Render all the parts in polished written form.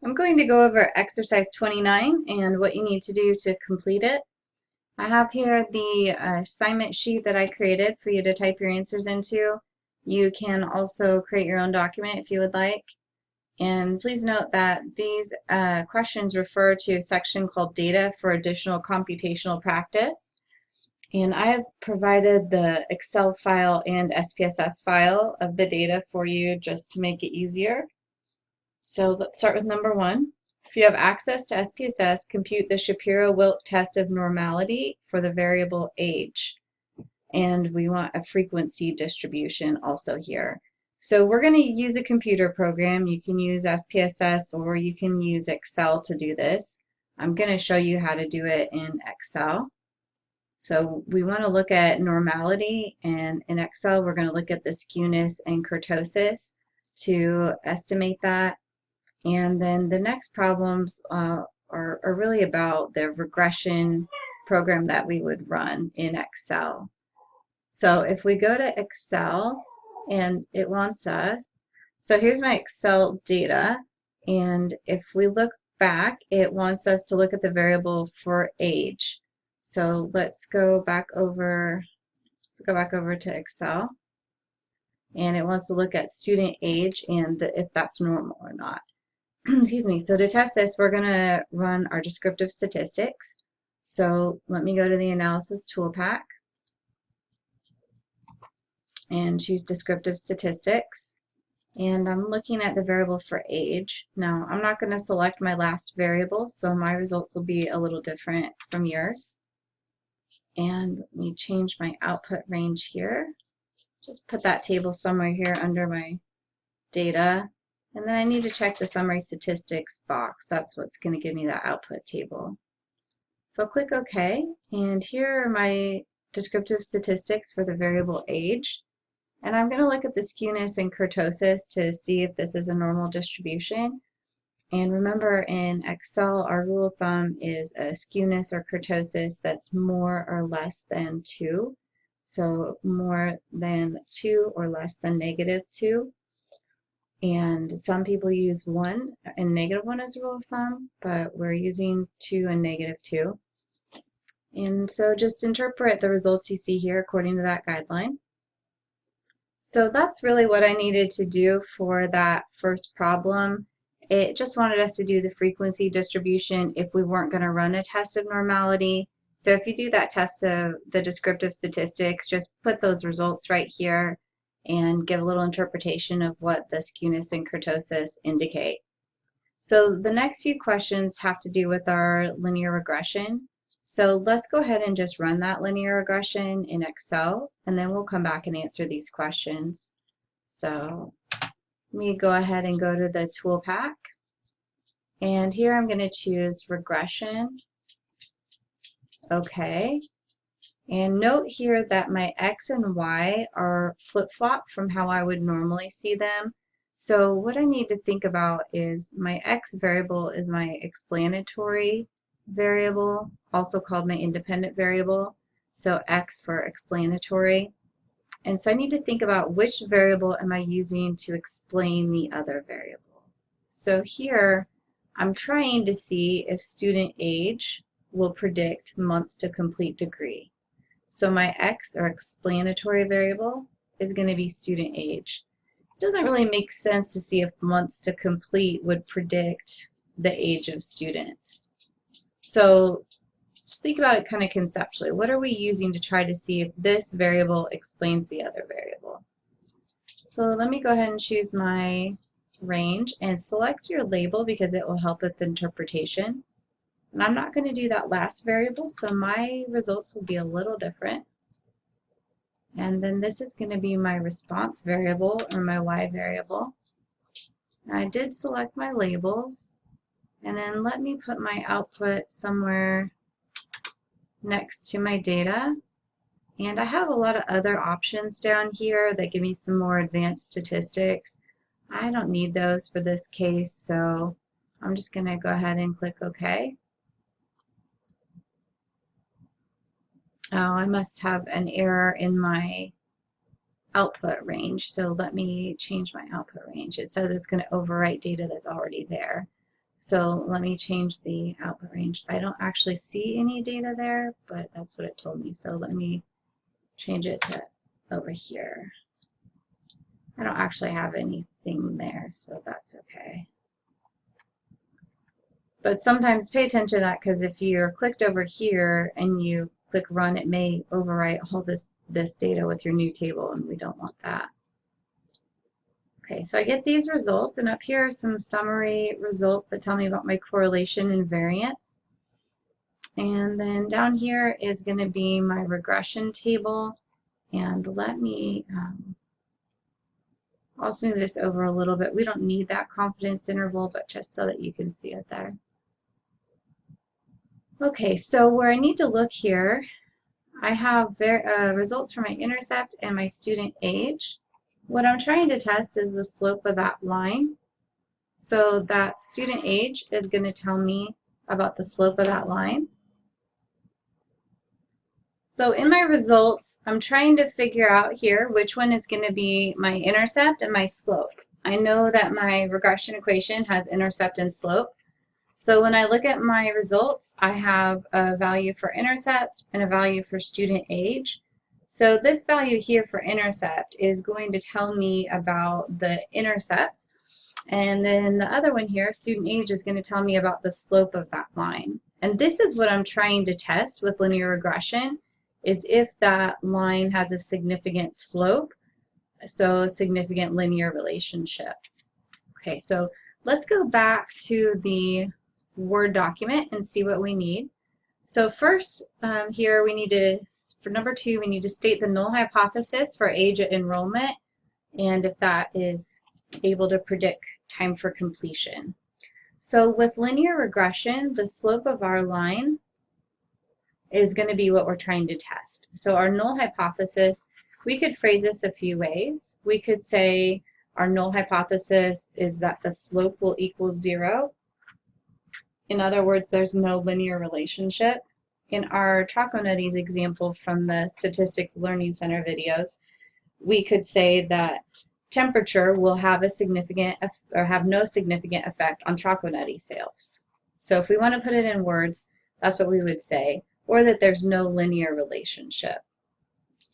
I'm going to go over exercise 29 and what you need to do to complete it. I have here the assignment sheet that I created for you to type your answers into. You can also create your own document if you would like. And please note that these questions refer to a section called Data for additional computational practice. And I have provided the Excel file and SPSS file of the data for you just to make it easier. So let's start with number 1. If you have access to SPSS, compute the Shapiro-Wilk test of normality for the variable age. And we want a frequency distribution also here. So we're going to use a computer program. You can use SPSS or you can use Excel to do this. I'm going to show you how to do it in Excel. So we want to look at normality, and in Excel we're going to look at the skewness and kurtosis to estimate that. And then the next problems are really about the regression program that we would run in Excel. So if we go to Excel and it wants us, so here's my Excel data, and if we look back, it wants us to look at the variable for age. So let's go back over to Excel, and it wants to look at student age and if that's normal or not. Excuse me. So to test this, we're going to run our descriptive statistics. So let me go to the analysis tool pack and choose descriptive statistics. And I'm looking at the variable for age. Now, I'm not going to select my last variable, so my results will be a little different from yours. And let me change my output range here. Just put that table somewhere here under my data. And then I need to check the summary statistics box. That's what's going to give me that output table. So I'll click OK. And here are my descriptive statistics for the variable age. And I'm going to look at the skewness and kurtosis to see if this is a normal distribution. And remember, in Excel, our rule of thumb is a skewness or kurtosis that's more or less than 2. So more than 2 or less than -2. And some people use 1 and -1 as a rule of thumb, but we're using 2 and -2. And so just interpret the results you see here according to that guideline. So that's really what I needed to do for that first problem. It just wanted us to do the frequency distribution if we weren't going to run a test of normality. So if you do that test of the descriptive statistics, just put those results right here and give a little interpretation of what the skewness and kurtosis indicate. So the next few questions have to do with our linear regression. So let's go ahead and just run that linear regression in Excel, and then we'll come back and answer these questions. So let me go ahead and go to the tool pack. And here I'm going to choose regression. Okay. And note here that my X and Y are flip-flop from how I would normally see them. So what I need to think about is my X variable is my explanatory variable, also called my independent variable. So X for explanatory. And so I need to think about which variable am I using to explain the other variable. So here I'm trying to see if student age will predict months to complete degree. So my X or explanatory variable is going to be student age. It doesn't really make sense to see if months to complete would predict the age of students. So just think about it kind of conceptually. What are we using to try to see if this variable explains the other variable? So let me go ahead and choose my range and select your label because it will help with the interpretation. And I'm not going to do that last variable, so my results will be a little different. And then this is going to be my response variable or my Y variable. And I did select my labels. And then let me put my output somewhere next to my data. And I have a lot of other options down here that give me some more advanced statistics. I don't need those for this case, so I'm just going to go ahead and click OK. Oh, I must have an error in my output range, so let me change my output range. It says it's going to overwrite data that's already there. So let me change the output range. I don't actually see any data there, but that's what it told me. So let me change it to over here. I don't actually have anything there, so that's okay. But sometimes pay attention to that, because if you're clicked over here and you click run, it may overwrite all this data with your new table, and we don't want that. Okay, so I get these results, and up here are some summary results that tell me about my correlation and variance. And then down here is going to be my regression table. And let me also move this over a little bit. We don't need that confidence interval, but just so that you can see it there. Okay, so where I need to look here, I have results for my intercept and my student age. What I'm trying to test is the slope of that line. So that student age is going to tell me about the slope of that line. So in my results, I'm trying to figure out here which one is going to be my intercept and my slope. I know that my regression equation has intercept and slope. So when I look at my results, I have a value for intercept and a value for student age. So this value here for intercept is going to tell me about the intercept. And then the other one here, student age, is going to tell me about the slope of that line. And this is what I'm trying to test with linear regression, is if that line has a significant slope, so a significant linear relationship. Okay, so let's go back to the Word document and see what we need. So first here we need to, for number 2, we need to state the null hypothesis for age at enrollment and if that is able to predict time for completion. So with linear regression, the slope of our line is going to be what we're trying to test. So our null hypothesis, we could phrase this a few ways. We could say our null hypothesis is that the slope will equal 0. In other words, there's no linear relationship. In our Troconetti's example from the Statistics Learning Center videos, we could say that temperature will have a significant or have no significant effect on Troconetti sales. So if we want to put it in words, that's what we would say, or that there's no linear relationship.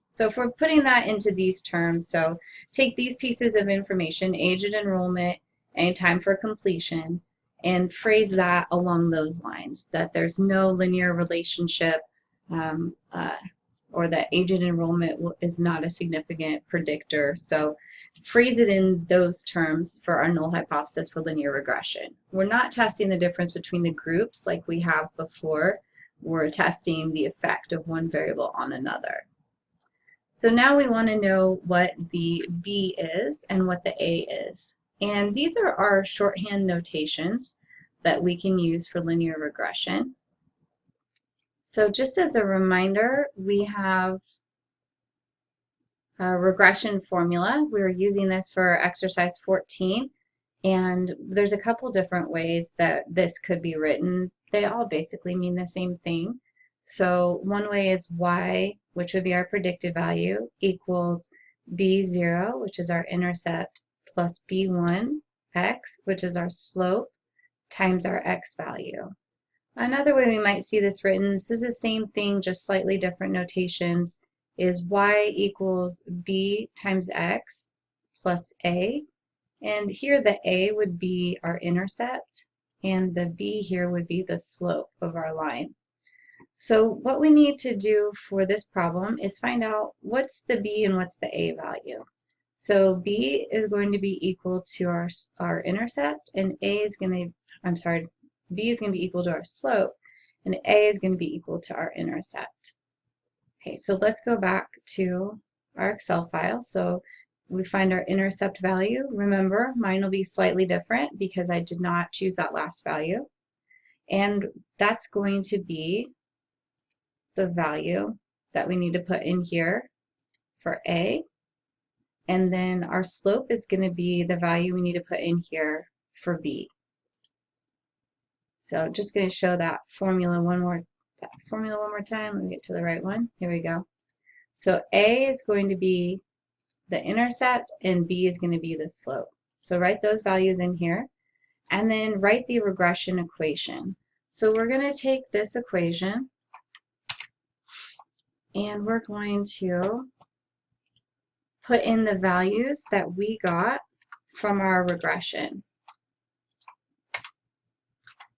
So if we're putting that into these terms, so take these pieces of information, age at enrollment and time for completion, and phrase that along those lines, that there's no linear relationship or that age at enrollment is not a significant predictor. So phrase it in those terms for our null hypothesis for linear regression. We're not testing the difference between the groups like we have before. We're testing the effect of one variable on another. So now we want to know what the B is and what the A is. And these are our shorthand notations that we can use for linear regression. So just as a reminder, we have a regression formula. We were using this for exercise 14, and there's a couple different ways that this could be written. They all basically mean the same thing. So one way is y, which would be our predicted value, equals b0, which is our intercept, plus b1, x, which is our slope, times our x value. Another way we might see this written, this is the same thing, just slightly different notations, is y equals b times x plus a. And here the a would be our intercept, and the b here would be the slope of our line. So what we need to do for this problem is find out what's the b and what's the a value. So b is going to be equal to our intercept, and a is going to, b is going to be equal to our slope, and a is going to be equal to our intercept. Okay, so let's go back to our Excel file. So we find our intercept value. Remember, mine will be slightly different because I did not choose that last value. And that's going to be the value that we need to put in here for A. And then our slope is going to be the value we need to put in here for B. So just going to show that formula one more time. Let me get to the right one. Here we go. So A is going to be the intercept and B is going to be the slope. So write those values in here. and then write the regression equation. So we're going to take this equation and we're going to put in the values that we got from our regression.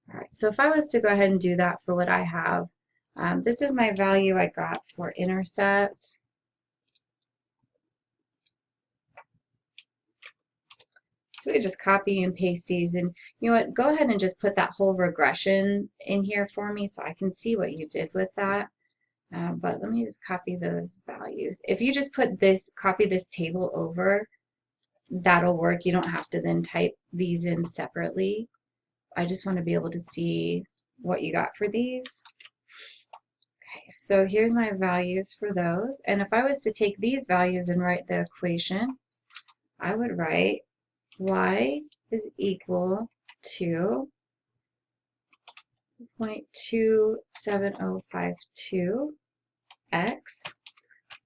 All right, so if I was to go ahead and do that for what I have, this is my value I got for intercept. So we just copy and paste these, and you know what, go ahead and just put that whole regression in here for me so I can see what you did with that. But let me just copy those values. If you just put this, copy this table over, that'll work. You don't have to then type these in separately. I just want to be able to see what you got for these. Okay, so here's my values for those. And if I was to take these values and write the equation, I would write y is equal to 0.27052 x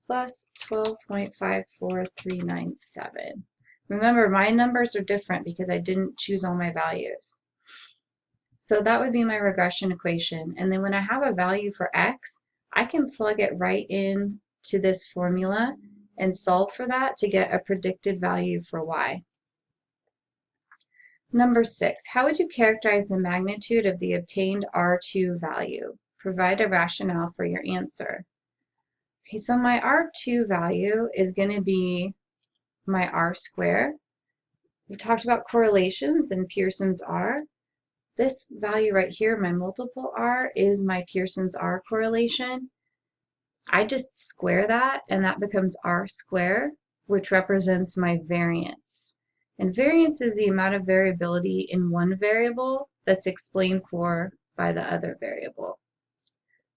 plus 12.54397. Remember, my numbers are different because I didn't choose all my values. So that would be my regression equation. And then when I have a value for x, I can plug it right in to this formula and solve for that to get a predicted value for y. Number 6, how would you characterize the magnitude of the obtained R2 value? Provide a rationale for your answer. Okay, so my R2 value is going to be my R square. We've talked about correlations and Pearson's R. This value right here, my multiple R, is my Pearson's R correlation. I just square that, and that becomes R squared, which represents my variance. And variance is the amount of variability in one variable that's explained for by the other variable.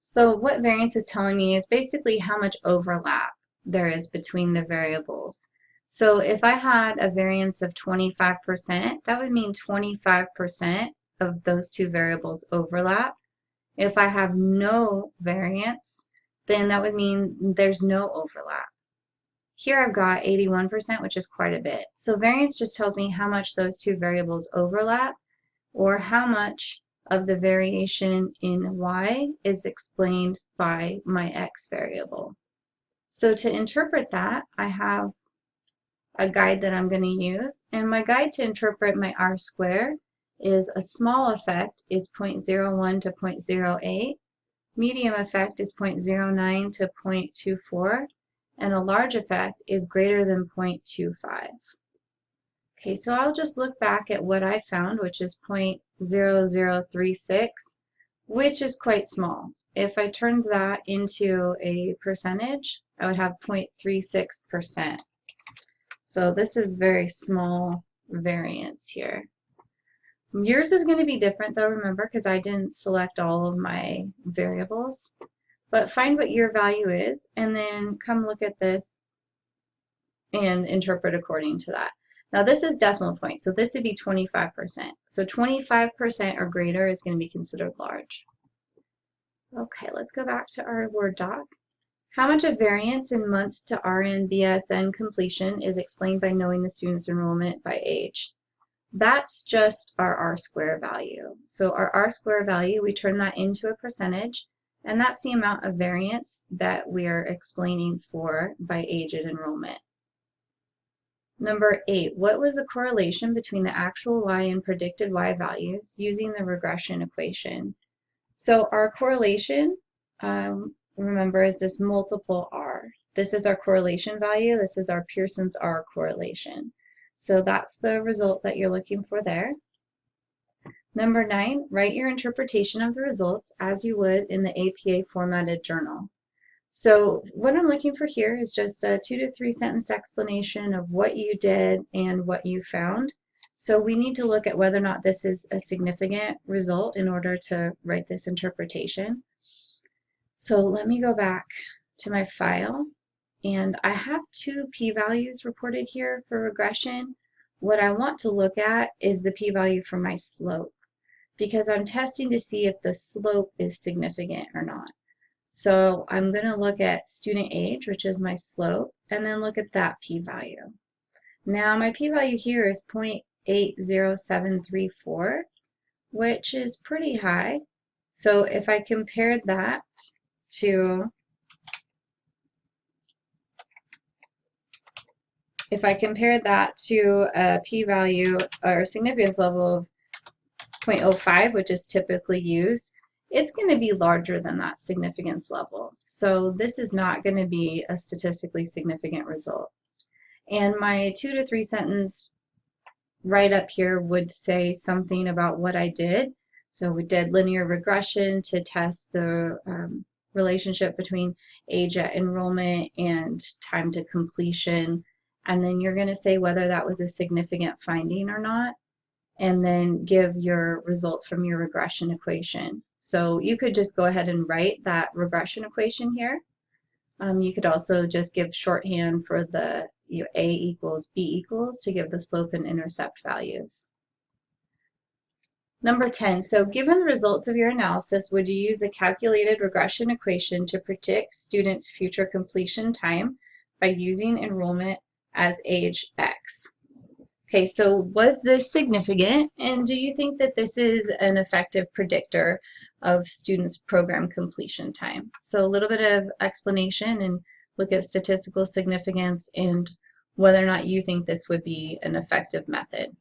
So what variance is telling me is basically how much overlap there is between the variables. So if I had a variance of 25%, that would mean 25% of those two variables overlap. If I have no variance, then that would mean there's no overlap. Here I've got 81%, which is quite a bit. So variance just tells me how much those two variables overlap, or how much of the variation in y is explained by my x variable. So to interpret that, I have a guide that I'm going to use, and my guide to interpret my R squared is a small effect is 0.01 to 0.08, medium effect is 0.09 to 0.24, and a large effect is greater than 0.25. Okay, so I'll just look back at what I found, which is 0.0036, which is quite small. If I turned that into a percentage, I would have 0.36%. So this is very small variance here. Yours is going to be different though, remember, because I didn't select all of my variables. But find what your value is, and then come look at this and interpret according to that. Now this is decimal point, so this would be 25%. So 25% or greater is going to be considered large. Okay, let's go back to our Word doc. How much of variance in months to RN BSN completion is explained by knowing the student's enrollment by age? That's just our R square value. So our R square value, we turn that into a percentage, and that's the amount of variance that we are explaining for by age at enrollment. Number 8, what was the correlation between the actual y and predicted y values using the regression equation? So our correlation, remember, is this multiple R. This is our correlation value. This is our Pearson's R correlation. So that's the result that you're looking for there. Number 9, write your interpretation of the results as you would in the APA formatted journal. So what I'm looking for here is just a 2 to 3 sentence explanation of what you did and what you found. So we need to look at whether or not this is a significant result in order to write this interpretation. So let me go back to my file, and I have 2 p-values reported here for regression. What I want to look at is the p-value for my slope, because I'm testing to see if the slope is significant or not. So I'm going to look at student age, which is my slope, and then look at that p-value. Now my p-value here is 80734, which is pretty high. So if I compared that to a p-value or significance level of 0.05, which is typically used, it's going to be larger than that significance level. So this is not going to be a statistically significant result. And my 2 to 3 sentence right up here would say something about what I did. So we did linear regression to test the relationship between age at enrollment and time to completion. And then you're going to say whether that was a significant finding or not, and then give your results from your regression equation. So you could just go ahead and write that regression equation here. You could also just give shorthand for the A equals B equals to give the slope and intercept values. Number 10, so given the results of your analysis, would you use a calculated regression equation to predict students' future completion time by using enrollment as age X? Okay, so was this significant, and do you think that this is an effective predictor of students' program completion time? So a little bit of explanation and look at statistical significance and whether or not you think this would be an effective method.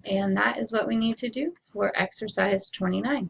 And that is what we need to do for exercise 29.